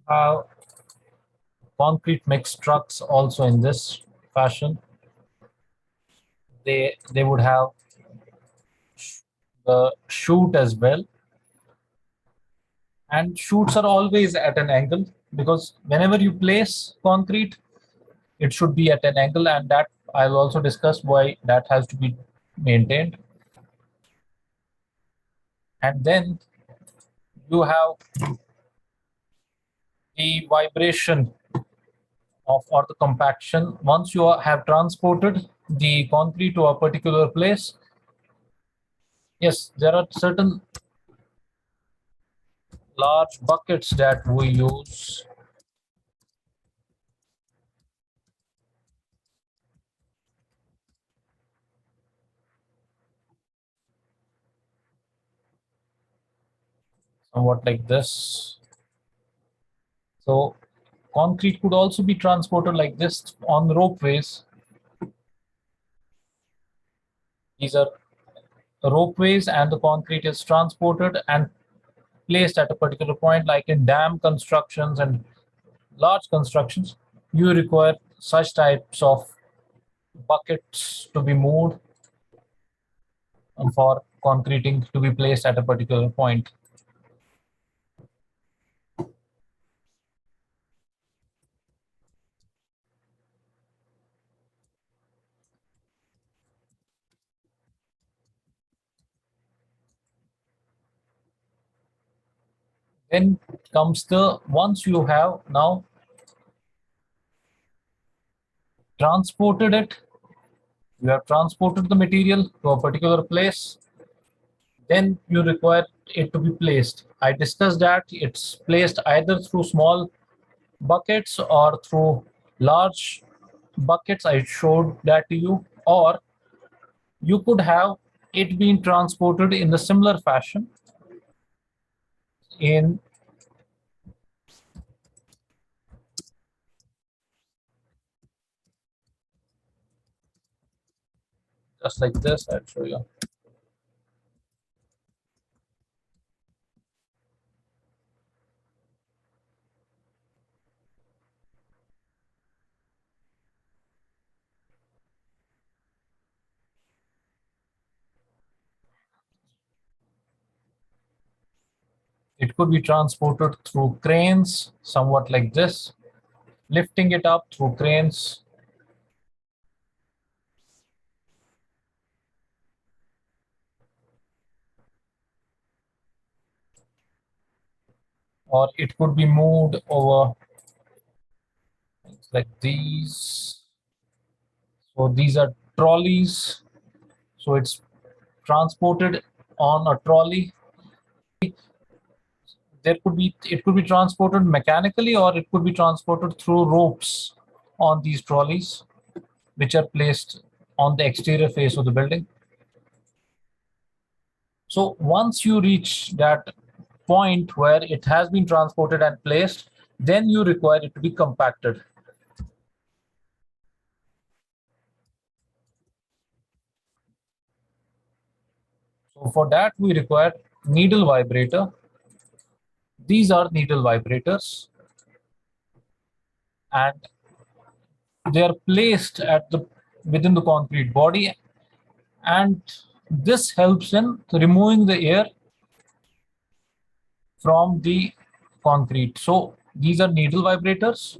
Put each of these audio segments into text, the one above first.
have concrete mix trucks also in this fashion. They would have the chute as well, and chutes are always at an angle because whenever you place concrete, it should be at an angle, and that I'll also discuss why that has to be maintained. And then you have the vibration of or the compaction. Once you have transported the concrete to a particular place, yes, there are certain large buckets that we use. Somewhat like this. So concrete could also be transported like this on ropeways. These are ropeways, and the concrete is transported and placed at a particular point, like in dam constructions and large constructions. You require such types of buckets to be moved for concreting to be placed at a particular point. Then comes the once you have now transported it, you have transported the material to a particular place, then you require it to be placed. I discussed that it's placed either through small buckets or through large buckets. I showed that to you, or you could have it being transported in the similar fashion in just like this. I'll show you. It could be transported through cranes, somewhat like this, lifting it up through cranes, or it could be moved over things like these. So these are trolleys. So it's transported on a trolley. There could be it could be transported mechanically, or it could be transported through ropes on these trolleys, which are placed on the exterior face of the building. So once you reach that point where it has been transported and placed, then you require it to be compacted. So for that, we require needle vibrator. These are needle vibrators, and they are placed at the within the concrete body, and this helps in removing the air from the concrete. So these are needle vibrators.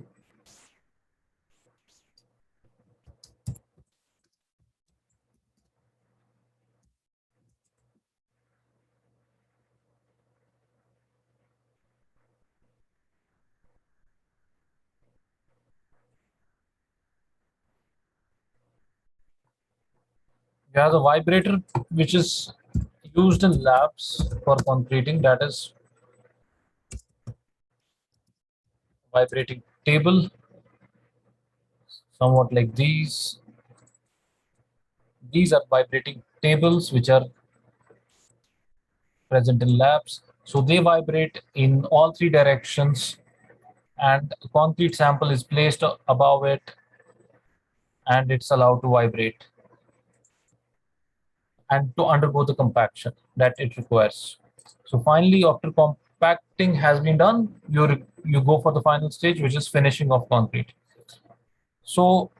You have the vibrator, which is used in labs for concreting, that is vibrating table, somewhat like these. These are vibrating tables which are present in labs. So they vibrate in all three directions, and a concrete sample is placed above it, and it's allowed to vibrate and to undergo the compaction that it requires. So finally, after compacting has been done, you go for the final stage, which is finishing of concrete. So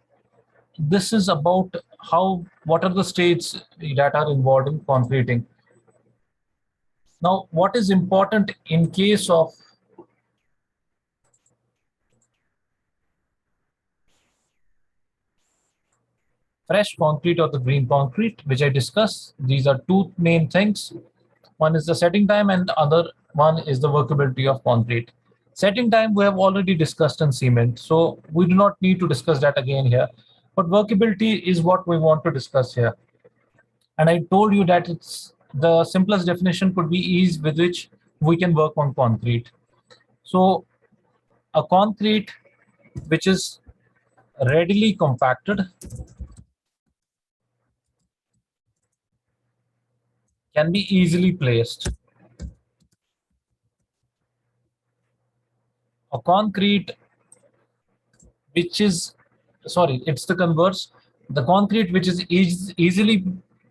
this is about what are the stages that are involved in concreting. Now, what is important in case of fresh concrete or the green concrete, which I discussed? These are two main things. One is the setting time and the other one is the workability of concrete. Setting time we have already discussed in cement, so we do not need to discuss that again here. But workability is what we want to discuss here. And I told you that it's the simplest definition could be ease with which we can work on concrete. So a concrete which is readily compacted can be easily placed. A concrete which is, sorry, it's the converse. The concrete which is easily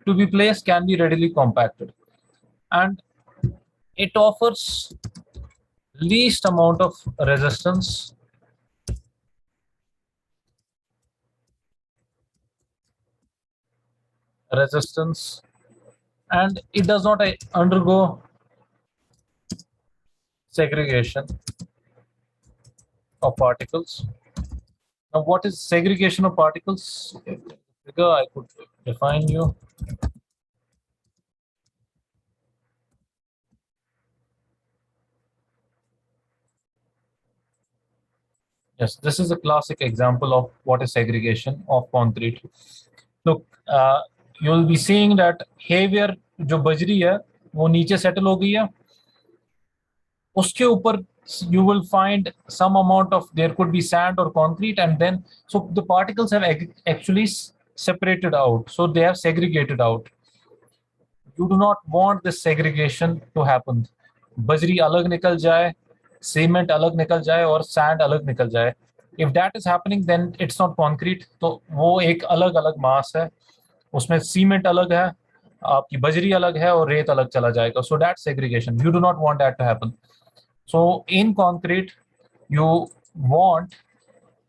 to be placed can be readily compacted. And it offers least amount of resistance and it does not undergo segregation of particles. Now, what is segregation of particles? Figure I could define you. Yes, this is a classic example of what is segregation of concrete. Look, you will be seeing that heavier जो बजरी है वो नीचे settle हो गई है. उसके ऊपर you will find some amount of, there could be sand or concrete, and then so the particles have actually separated out, so they have segregated out. You do not want this segregation to happen. बजरी अलग निकल जाए, cement अलग निकल जाए और sand अलग निकल जाए. If that is happening, then it's not concrete. तो वो एक अलग अलग मास है, उसमें सीमेंट अलग है, आपकी बजरी अलग है और रेत अलग चला जाएगा. So that segregation, you do not want that to happen. So in concrete, you want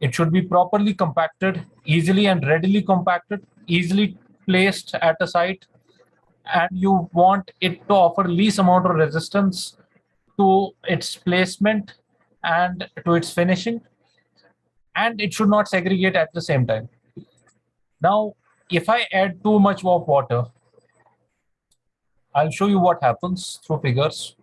it should be properly compacted, easily and readily compacted, easily placed at a site, and you want it to offer least amount of resistance to its placement and to its finishing, and it should not segregate at the same time. Now, if I add too much of water, I'll show you what happens through figures.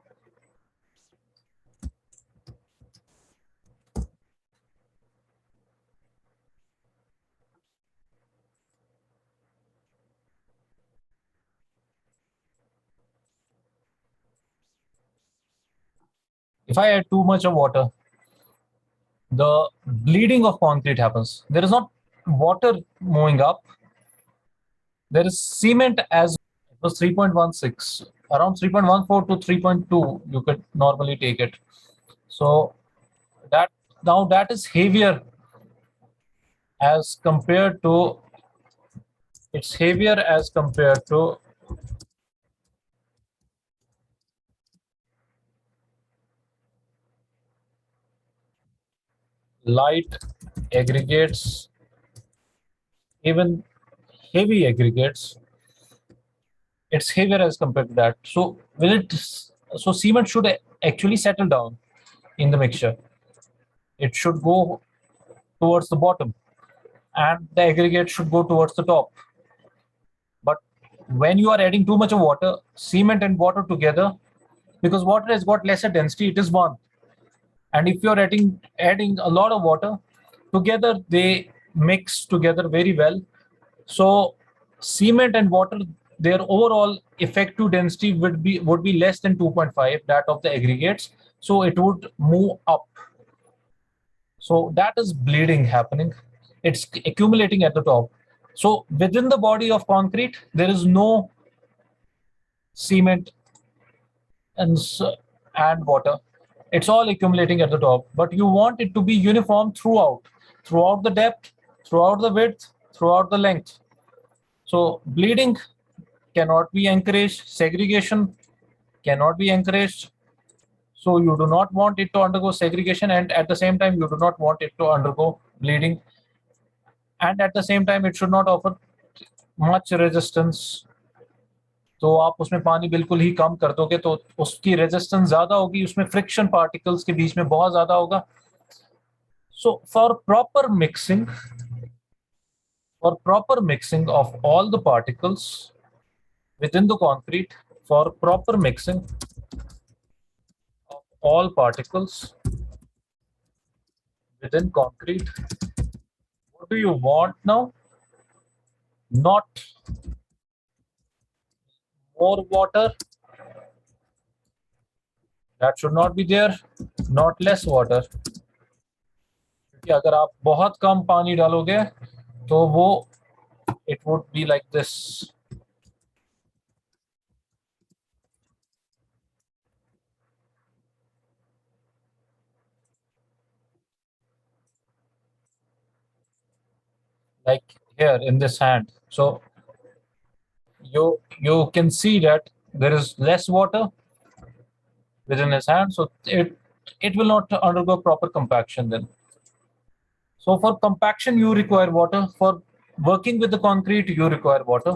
If I add too much of water, the bleeding of concrete happens. There is not water moving up. There is cement as it was 3.16, around 3.14 to 3.2. You could normally take it. So that now that is heavier as compared to it's heavier as compared to light aggregates, even heavy aggregates. It's heavier as compared to that. So will it? So cement should actually settle down in the mixture. It should go towards the bottom, and the aggregate should go towards the top. But when you are adding too much of water, cement and water together, because water has got lesser density, it is one. And if you're adding a lot of water together, they mix together very well. So cement and water, their overall effective density would be less than 2.5 that of the aggregates. So it would move up. So that is bleeding happening. It's accumulating at the top. So within the body of concrete, there is no cement and water. It's all accumulating at the top, but you want it to be uniform throughout the depth, throughout the width, throughout the length. So bleeding cannot be encouraged, segregation cannot be encouraged. So you do not want it to undergo segregation, and at the same time you do not want it to undergo bleeding, and at the same time it should not offer much resistance. तो आप उसमें पानी बिल्कुल ही कम कर दोगे तो उसकी resistance ज़्यादा होगी, उसमें फ्रिक्शन पार्टिकल्स के बीच में बहुत ज़्यादा होगा. So for proper mixing of all the particles within the concrete, for proper mixing of all particles within concrete, what do you want now? Not more water, that should not be there, not less water. क्योंकि अगर आप बहुत कम पानी डालोगे तो वो it would be like this. Like here in this hand. So you can see that there is less water within his hand, so it will not undergo proper compaction then. So for compaction you require water, for working with the concrete you require water,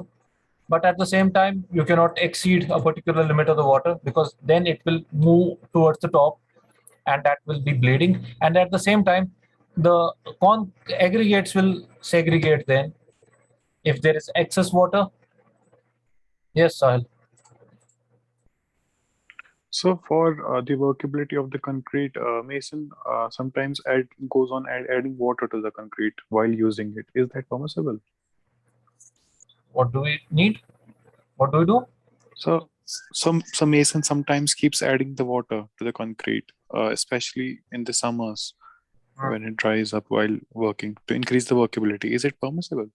but at the same time you cannot exceed a particular limit of the water because then it will move towards the top and that will be bleeding, and at the same time the aggregates will segregate then if there is excess water. Yes, Sahil. So for the workability of the concrete, mason sometimes goes on adding water to the concrete while using it. Is that permissible? What do we need? What do we do? So some mason sometimes keeps adding the water to the concrete, especially in the summers when it dries up while working to increase the workability. Is it permissible?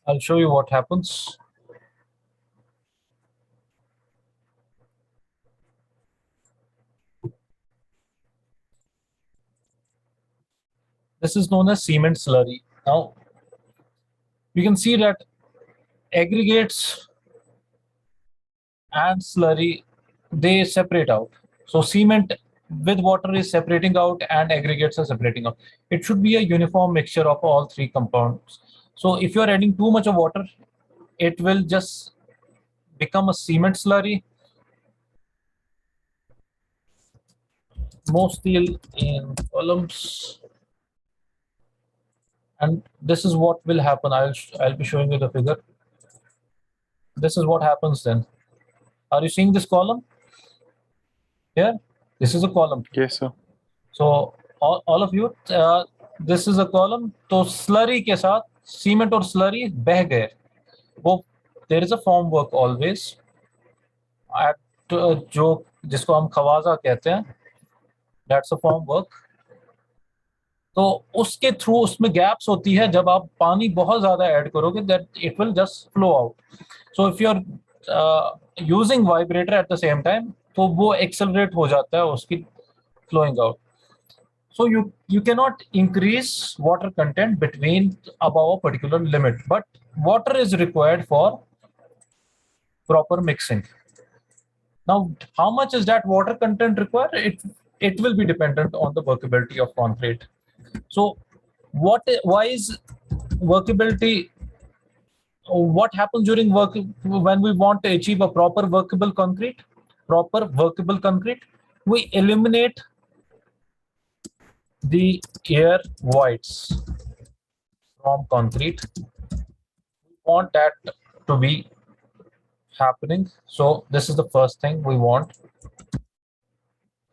I'll show you what happens. This is known as cement slurry. Now, you can see that aggregates and slurry, they separate out. So cement with water is separating out and aggregates are separating out. It should be a uniform mixture of all three compounds. So if you're adding too much of water, it will just become a cement slurry. Most steel in columns. And this is what will happen. I'll be showing you the figure. This is what happens then. Are you seeing this column? Here, this is a column. Yes, sir. So all of you, this is a column. तो slurry के साथ cement और slurry बह गए. वो there is a form work always. At जो जिसको हम खवाजा कहते हैं, that's a form work. तो उसके थ्रू उसमें गैप्स होती है जब आप पानी बहुत ज़्यादा ऐड करोगे that it will just flow out. So if you are using vibrator at the same time तो वो एक्सेलरेट हो जाता है उसकी flowing out. So you cannot increase water content between above a particular limit, but water is required for proper mixing. Now, how much is that water content required? It will be dependent on the workability of concrete. So why is workability, what happens during work when we want to achieve a proper workable concrete? We eliminate the air voids from concrete. We want that to be happening. So this is the first thing we want.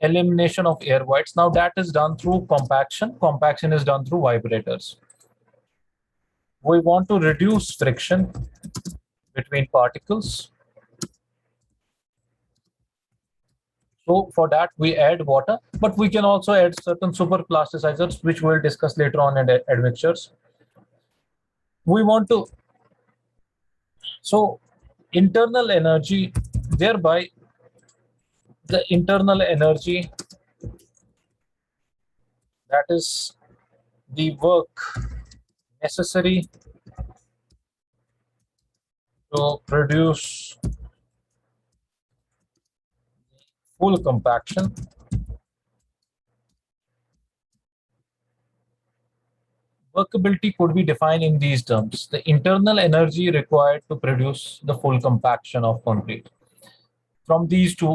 Elimination of air voids. Now that is done through compaction. Compaction is done through vibrators. We want to reduce friction between particles. So for that we add water, but we can also add certain super plasticizers, which we'll discuss later on in admixtures. We want to, so internal energy, thereby the internal energy, that is the work necessary to produce full compaction. Workability could be defined in these terms: the internal energy required to produce the full compaction of concrete. From these two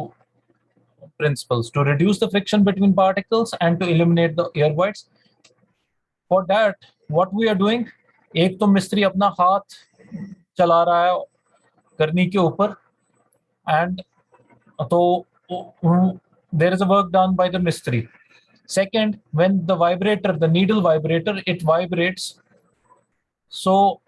principles, to reduce the friction between particles and to eliminate the air voids. For that, what we are doing, एक तो मिस्त्री अपना हाथ चला रहा है करनी के ऊपर, and तो there is a work done by the mistri. Second, when the vibrator, the needle vibrator, it vibrates, so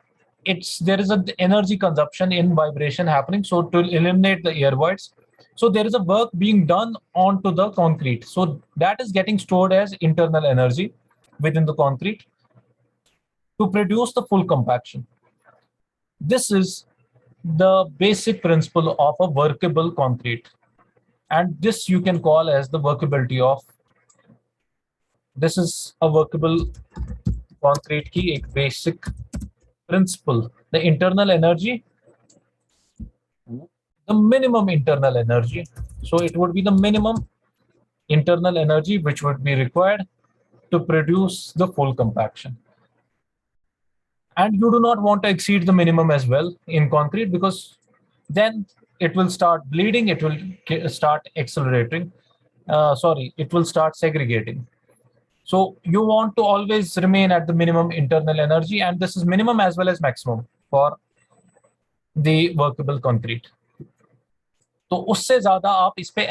there is an energy consumption in vibration happening, so to eliminate the air voids, so there is a work being done onto the concrete, so that is getting stored as internal energy within the concrete to produce the full compaction. This is the basic principle of a workable concrete, and this you can call as the workability of. This is a workable concrete की एक basic principle. The internal energy, the minimum internal energy. So it would be the minimum internal energy which would be required to produce the full compaction. And you do not want to exceed the minimum as well in concrete, because then it will start bleeding, it will start accelerating, it will start segregating. So you want to always remain at the minimum internal energy, and this is minimum as well as maximum for the workable concrete. तो उससे ज्यादा आप इस पे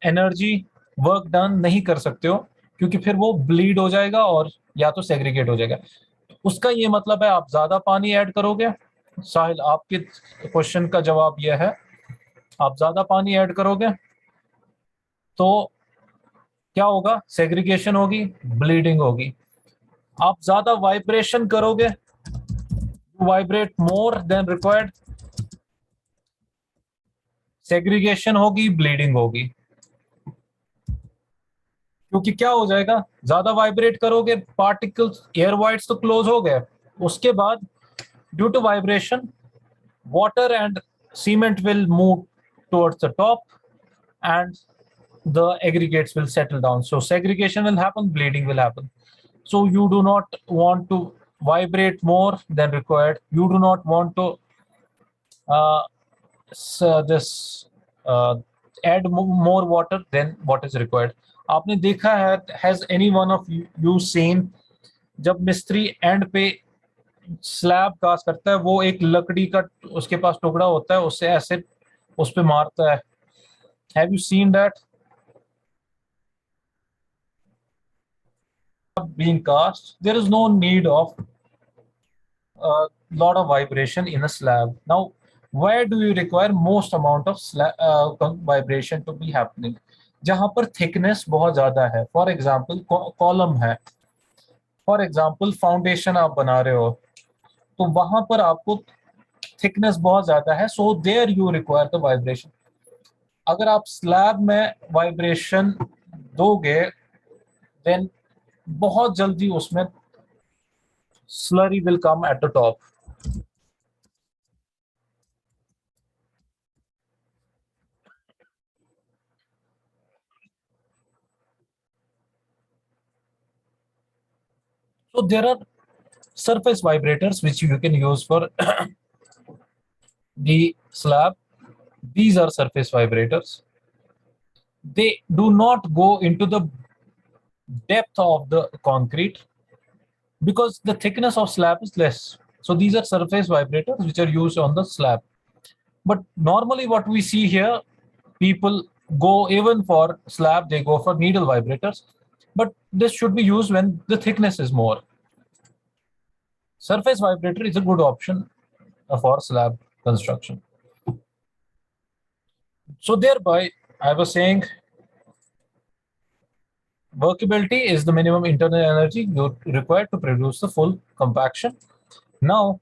energy work done नहीं कर सकते हो, क्योंकि फिर वो ब्लीड हो जाएगा और या तो सेग्रीगेट हो जाएगा. उसका ये मतलब है आप ज्यादा पानी ऐड करोगे. साहिल, आपके क्वेश्चन का जवाब यह है, आप ज्यादा पानी ऐड करोगे तो क्या होगा? सेग्रीगेशन होगी, ब्लीडिंग होगी. आप ज्यादा वाइब्रेशन करोगे, vibrate more than required, segregation होगी, ब्लीडिंग होगी. क्योंकि क्या हो जाएगा, ज्यादा वाइब्रेट करोगे, पार्टिकल्स, एयर वाइड्स तो क्लोज हो गए, उसके बाद due to vibration water and cement will move towards the top and the aggregates will settle down. So segregation will happen, bleeding will happen. So you do not want to vibrate more than required. You do not want to add more water than what is required. आपने देखा है, has any one of you seen जब मिस्त्री and पे slab cast करता है, वो एक लकड़ी का उसके पास टुकड़ा होता है, उससे ऐसे उस पे मारता है. Have you seen that being cast? There is no need of a lot of vibration in a slab. Now where do you require most amount of vibration to be happening? जहां पर थिकनेस बहुत ज्यादा है, for example column है, for example foundation आप बना रहे हो, तो वहां पर आपको थिकनेस बहुत ज्यादा है, so there you require the vibration. अगर आप स्लैब में वाइब्रेशन दोगे, देन बहुत जल्दी उसमें slurry will come at the top. So there are surface vibrators which you can use for the slab. These are surface vibrators. They do not go into the depth of the concrete because the thickness of slab is less. So these are surface vibrators which are used on the slab. But normally what we see here, people go even for slab, they go for needle vibrators. But this should be used when the thickness is more. Surface vibrator is a good option for slab construction. So thereby, I was saying, workability is the minimum internal energy you require to produce the full compaction. Now,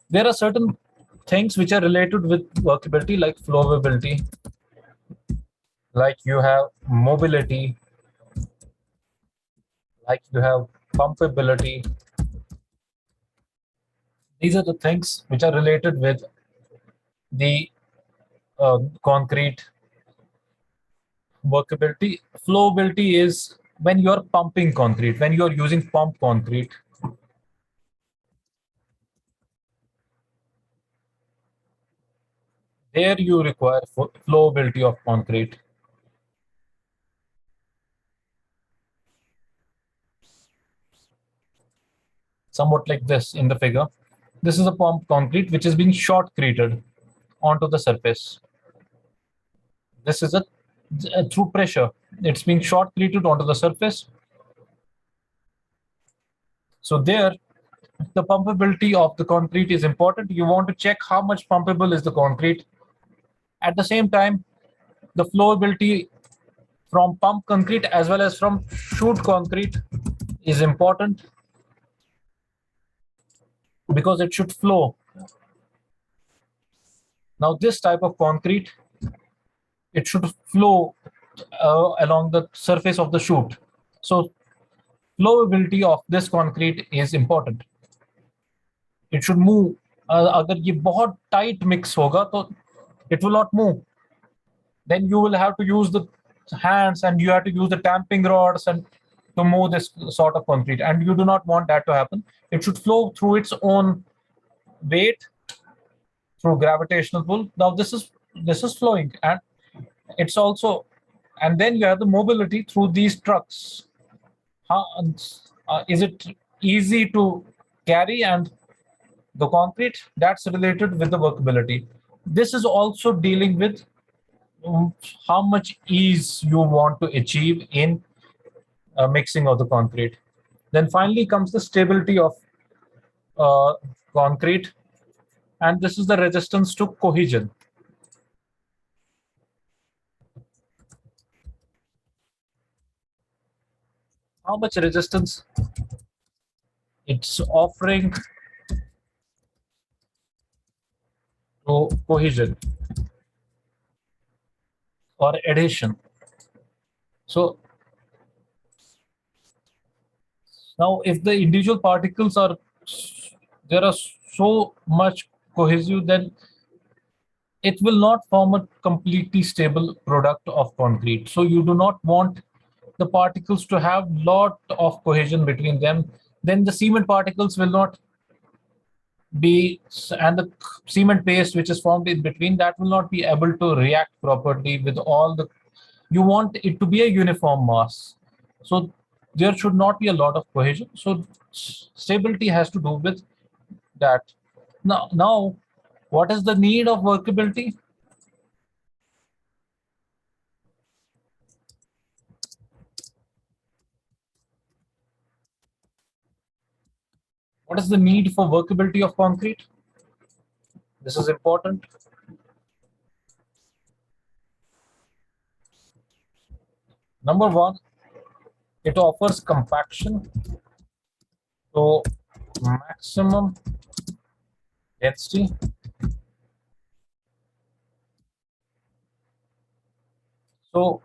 there are certain things which are related with workability, like flowability, like you have mobility, like you have pumpability. These are the things which are related with the concrete. Workability. Flowability is when you're pumping concrete, when you're using pump concrete. There you require flowability of concrete. Somewhat like this in the figure. This is a pump concrete which is being shotcreted onto the surface. This is a through pressure. It's being shotcreted onto the surface. So there, the pumpability of the concrete is important. You want to check how much pumpable is the concrete. At the same time, the flowability from pump concrete as well as from shoot concrete is important because it should flow. Now, this type of concrete, it should flow along the surface of the chute. So, flowability of this concrete is important. It should move. अगर ये बहुत tight mix होगा तो it will not move. Then you will have to use the hands and you have to use the tamping rods and to move this sort of concrete, and you do not want that to happen. It should flow through its own weight through gravitational pull. Now this is flowing, and it's also, and then you have the mobility through these trucks. How is it easy to carry? And the concrete, that's related with the workability. This is also dealing with how much ease you want to achieve in mixing of the concrete. Then finally comes the stability of concrete, and this is the resistance to cohesion. How much resistance it's offering to cohesion or adhesion. So now if the individual particles are, there are so much cohesive, then it will not form a completely stable product of concrete. So you do not want the particles to have lot of cohesion between them. Then the cement particles will not be, and the cement paste which is formed in between, that will not be able to react properly with all the, you want it to be a uniform mass. So there should not be a lot of cohesion. So stability has to do with that. Now what is the need of workability? What is the need for workability of concrete? This is important. Number one, it offers compaction. So maximum density. So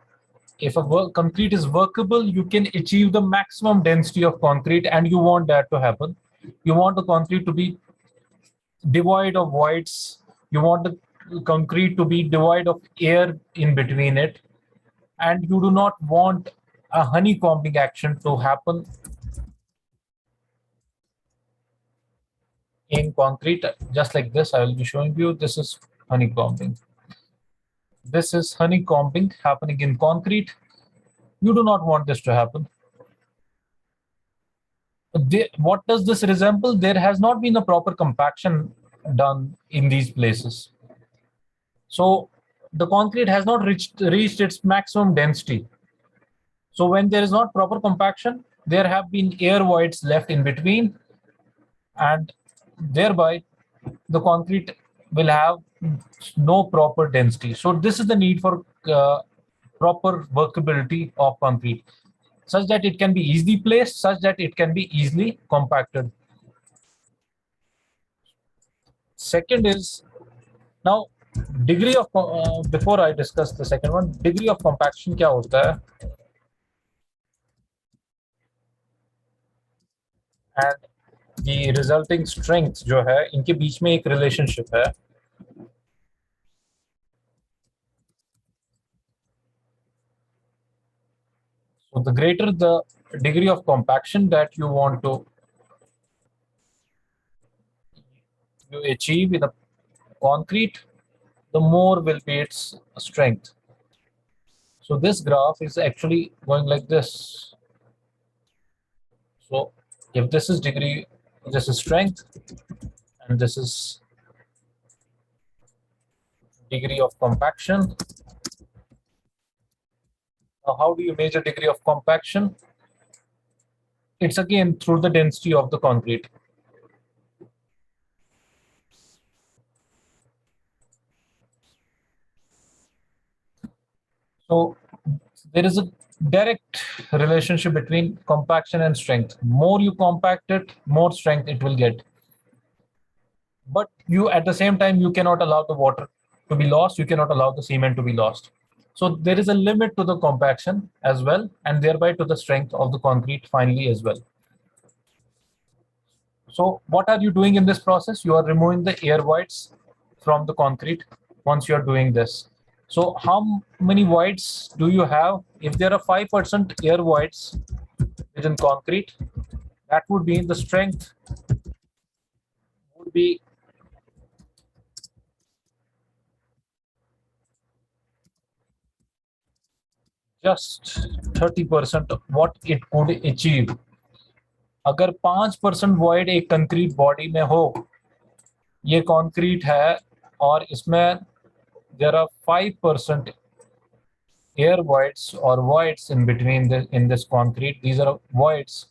if concrete is workable, you can achieve the maximum density of concrete, and you want that to happen. You want the concrete to be devoid of voids. You want the concrete to be devoid of air in between it, and you do not want a honeycombing action to happen in concrete. Just like this, I will be showing you. This is honeycombing. This is honeycombing happening in concrete. You do not want this to happen. What does this resemble? There has not been a proper compaction done in these places. So the concrete has not reached its maximum density. So when there is not proper compaction, there have been air voids left in between, and thereby the concrete will have no proper density. So this is the need for proper workability of concrete, such that it can be easily placed, such that it can be easily compacted. Second is, now degree of, before I discuss the second one, degree of compaction क्या होता है, and the resulting strength जो है, इनके बीच में एक relationship है. So the greater the degree of compaction that you want to achieve in a concrete, the more will be its strength. So this graph is actually going like this. So if this is degree, this is strength, and this is degree of compaction. Now, how do you measure degree of compaction? It's again through the density of the concrete. So there is a direct relationship between compaction and strength. More you compact it, more strength it will get. But you, at the same time, you cannot allow the water to be lost. You cannot allow the cement to be lost. So there is a limit to the compaction as well, and thereby to the strength of the concrete finally as well. So what are you doing in this process? You are removing the air voids from the concrete once you are doing this. So how many voids do you have? If there are 5% air voids within concrete, that would mean the strength would be just 30% of what it could achieve. अगर 5% void एक concrete body में हो, ये concrete है और इसमें there are 5% air voids or voids in between in this concrete. These are voids.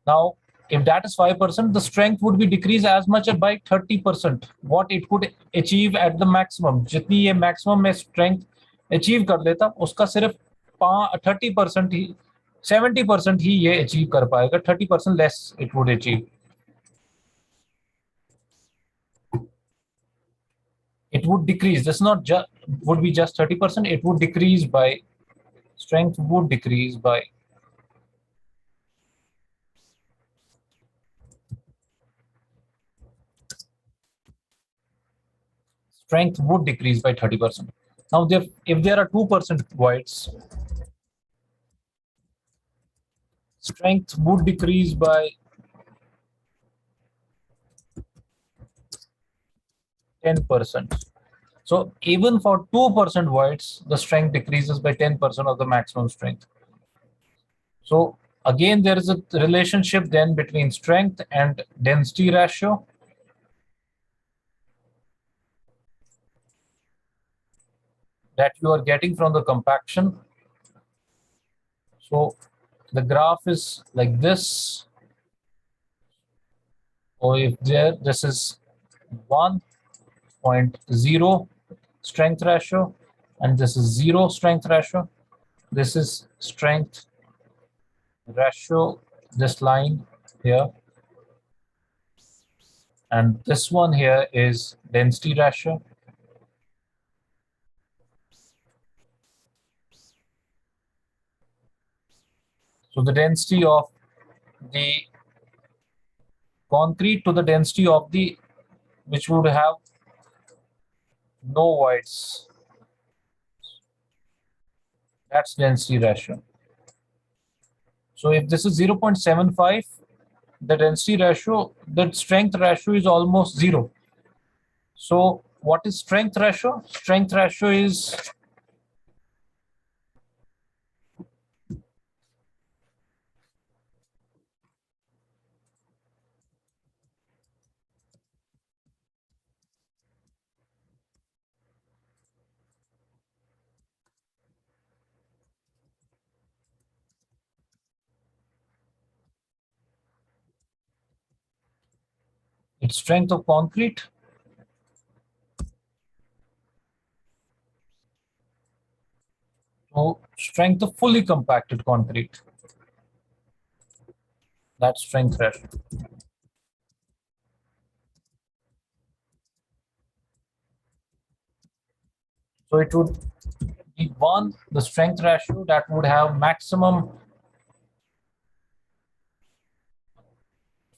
Now, if that is 5%, the strength would be decreased as much as by 30%. What it could achieve at the maximum. जितनी ये maximum में strength achieve कर लेता, उसका सिर्फ 30% ही 70% ही ये achieve कर पाएगा. 30% less it would achieve. It would decrease. This not just would be just 30%. It would decrease by strength would decrease by strength would decrease by 30%. Now, if there are 2% voids, strength would decrease by 10%. So even for 2% voids, the strength decreases by 10% of the maximum strength. So again, there is a relationship then between strength and density ratio. That you are getting from the compaction. So the graph is like this. So if this is 1.0 strength ratio, and this is 0 strength ratio. This is strength ratio, this line here. And this one here is density ratio. So the density of the concrete to the density of the, which would have no voids. That's density ratio. So if this is 0.75, the density ratio, the strength ratio is almost 0. So what is strength ratio? Strength ratio is its strength of concrete to strength of fully compacted concrete. That's strength ratio. So it would be 1, the strength ratio that would have maximum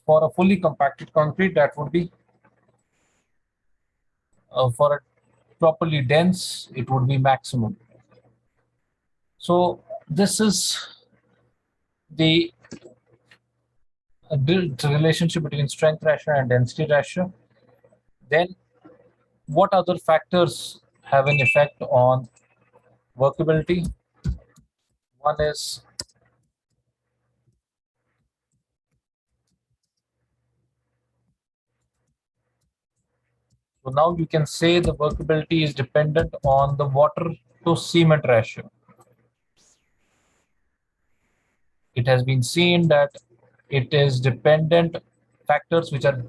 for a fully compacted concrete, that would be for a properly dense, it would be maximum. So this is the relationship between strength ratio and density ratio. Then what other factors have an effect on workability? One is so now you can say the workability is dependent on the water to cement ratio. It has been seen that it is dependent factors which are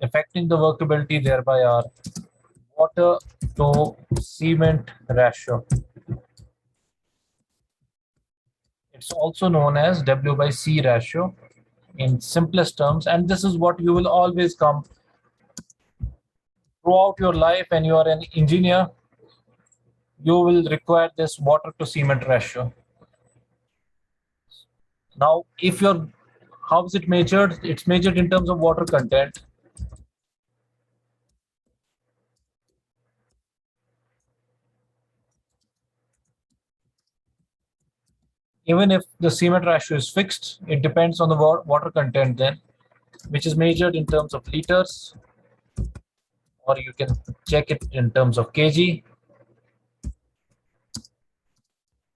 affecting the workability thereby are water to cement ratio. It's also known as W by C ratio in simplest terms, and this is what you will always come throughout your life. When you are an engineer, you will require this water to cement ratio. Now, if you're, how is it measured? It's measured in terms of water content. Even if the cement ratio is fixed, it depends on the water content then, which is measured in terms of liters, or you can check it in terms of kg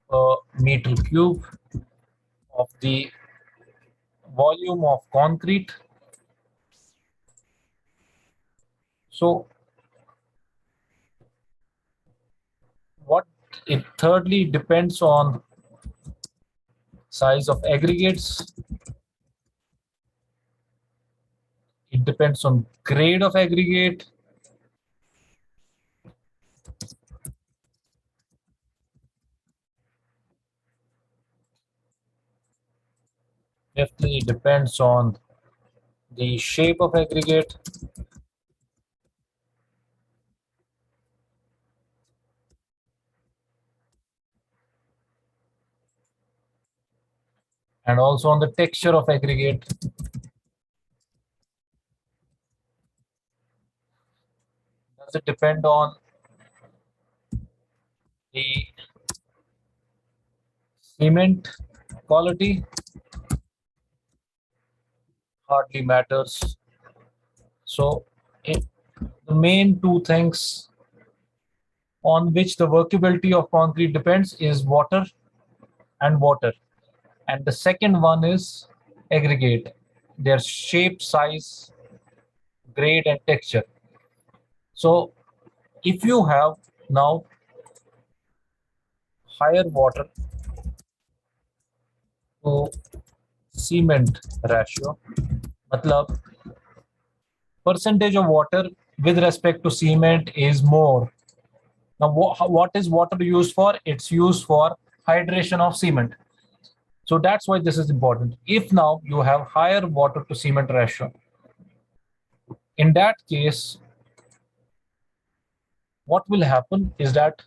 per meter cube of the volume of concrete. So what it thirdly depends on size of aggregates. It depends on grade of aggregate. Fifthly, it depends on the shape of aggregate. And also on the texture of aggregate. Does it depend on the cement quality? Hardly matters. So the main two things on which the workability of concrete depends is water and water. And the second one is aggregate, their shape, size, grade, and texture. So if you have now higher water to cement ratio, matlab percentage of water with respect to cement is more. Now, what is water used for? It's used for hydration of cement. So that's why this is important. If now you have higher water to cement ratio, in that case, what will happen is that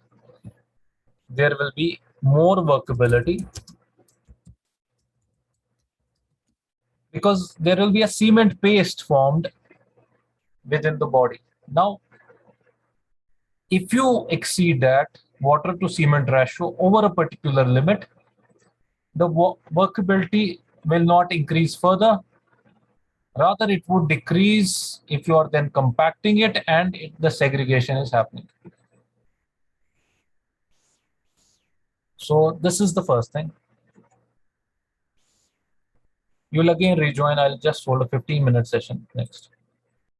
there will be more workability because there will be a cement paste formed within the body. Now, if you exceed that water to cement ratio over a particular limit, the workability will not increase further. Rather, it would decrease if you are then compacting it and the segregation is happening. So this is the first thing. You'll again rejoin. I'll just hold a 15-minute session next.